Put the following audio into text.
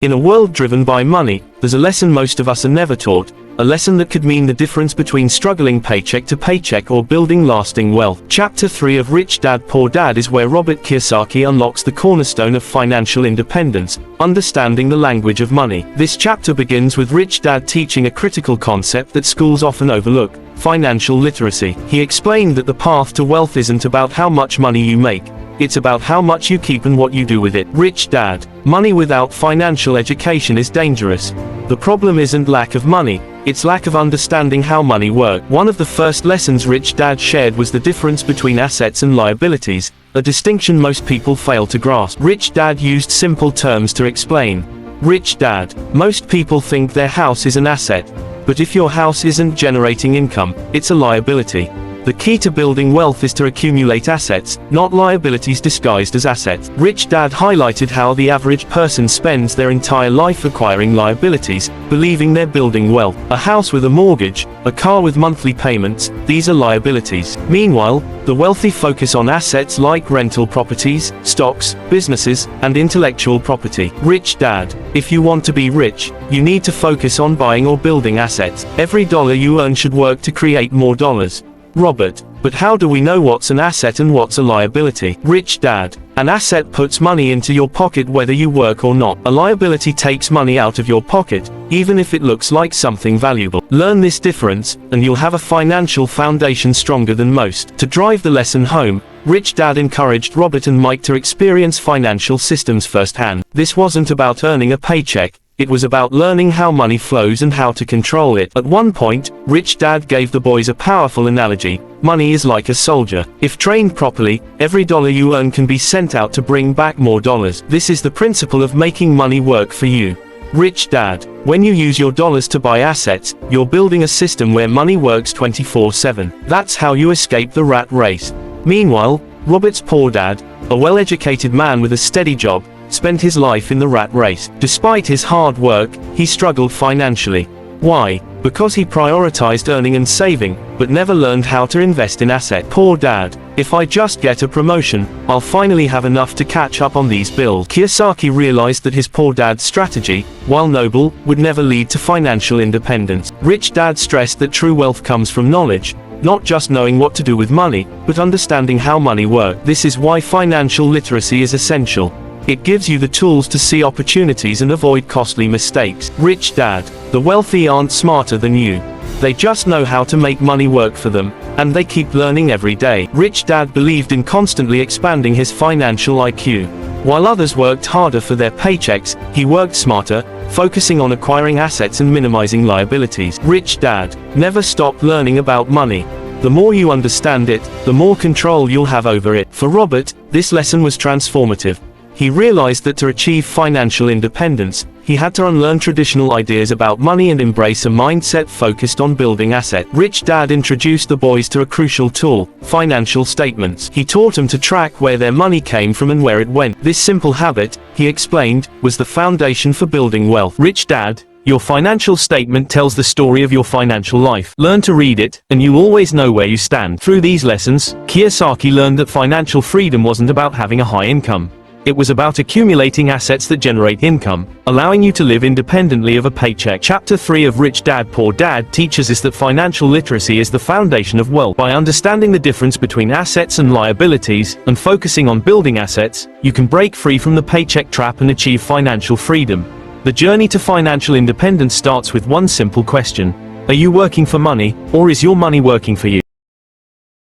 In a world driven by money, there's a lesson most of us are never taught, a lesson that could mean the difference between struggling paycheck to paycheck or building lasting wealth. Chapter 3 of Rich Dad Poor Dad is where Robert Kiyosaki unlocks the cornerstone of financial independence, understanding the language of money. This chapter begins with Rich Dad teaching a critical concept that schools often overlook: financial literacy. He explained that the path to wealth isn't about how much money you make, it's about how much you keep and what you do with it. Rich Dad: money without financial education is dangerous. The problem isn't lack of money, it's lack of understanding how money works. One of the first lessons Rich Dad shared was the difference between assets and liabilities, a distinction most people fail to grasp. Rich Dad used simple terms to explain. Rich Dad: most people think their house is an asset, but if your house isn't generating income, it's a liability. The key to building wealth is to accumulate assets, not liabilities disguised as assets. Rich Dad highlighted how the average person spends their entire life acquiring liabilities, believing they're building wealth. A house with a mortgage, a car with monthly payments, these are liabilities. Meanwhile, the wealthy focus on assets like rental properties, stocks, businesses, and intellectual property. Rich Dad: if you want to be rich, you need to focus on buying or building assets. Every dollar you earn should work to create more dollars. Robert: but how do we know what's an asset and what's a liability? Rich Dad: an asset puts money into your pocket whether you work or not. A liability takes money out of your pocket, even if it looks like something valuable. Learn this difference, and you'll have a financial foundation stronger than most. To drive the lesson home, Rich Dad encouraged Robert and Mike to experience financial systems firsthand. This wasn't about earning a paycheck, it was about learning how money flows and how to control it. At one point, Rich Dad gave the boys a powerful analogy: money is like a soldier. If trained properly, every dollar you earn can be sent out to bring back more dollars. This is the principle of making money work for you. Rich Dad: when you use your dollars to buy assets, you're building a system where money works 24/7. That's how you escape the rat race. Meanwhile, Robert's poor dad, a well-educated man with a steady job, spent his life in the rat race. Despite his hard work, he struggled financially. Why? Because he prioritized earning and saving, but never learned how to invest in assets. Poor dad: if I just get a promotion, I'll finally have enough to catch up on these bills. Kiyosaki realized that his poor dad's strategy, while noble, would never lead to financial independence. Rich Dad stressed that true wealth comes from knowledge, not just knowing what to do with money, but understanding how money works. This is why financial literacy is essential. It gives you the tools to see opportunities and avoid costly mistakes. Rich Dad: the wealthy aren't smarter than you. They just know how to make money work for them, and they keep learning every day. Rich Dad believed in constantly expanding his financial IQ. While others worked harder for their paychecks, he worked smarter, focusing on acquiring assets and minimizing liabilities. Rich Dad: never stop learning about money. The more you understand it, the more control you'll have over it. For Robert, this lesson was transformative. He realized that to achieve financial independence, he had to unlearn traditional ideas about money and embrace a mindset focused on building assets. Rich Dad introduced the boys to a crucial tool: financial statements. He taught them to track where their money came from and where it went. This simple habit, he explained, was the foundation for building wealth. Rich Dad: your financial statement tells the story of your financial life. Learn to read it, and you'll always know where you stand. Through these lessons, Kiyosaki learned that financial freedom wasn't about having a high income. It was about accumulating assets that generate income, allowing you to live independently of a paycheck. Chapter 3 of Rich Dad Poor Dad teaches us that financial literacy is the foundation of wealth. By understanding the difference between assets and liabilities, and focusing on building assets, you can break free from the paycheck trap and achieve financial freedom. The journey to financial independence starts with one simple question: are you working for money, or is your money working for you?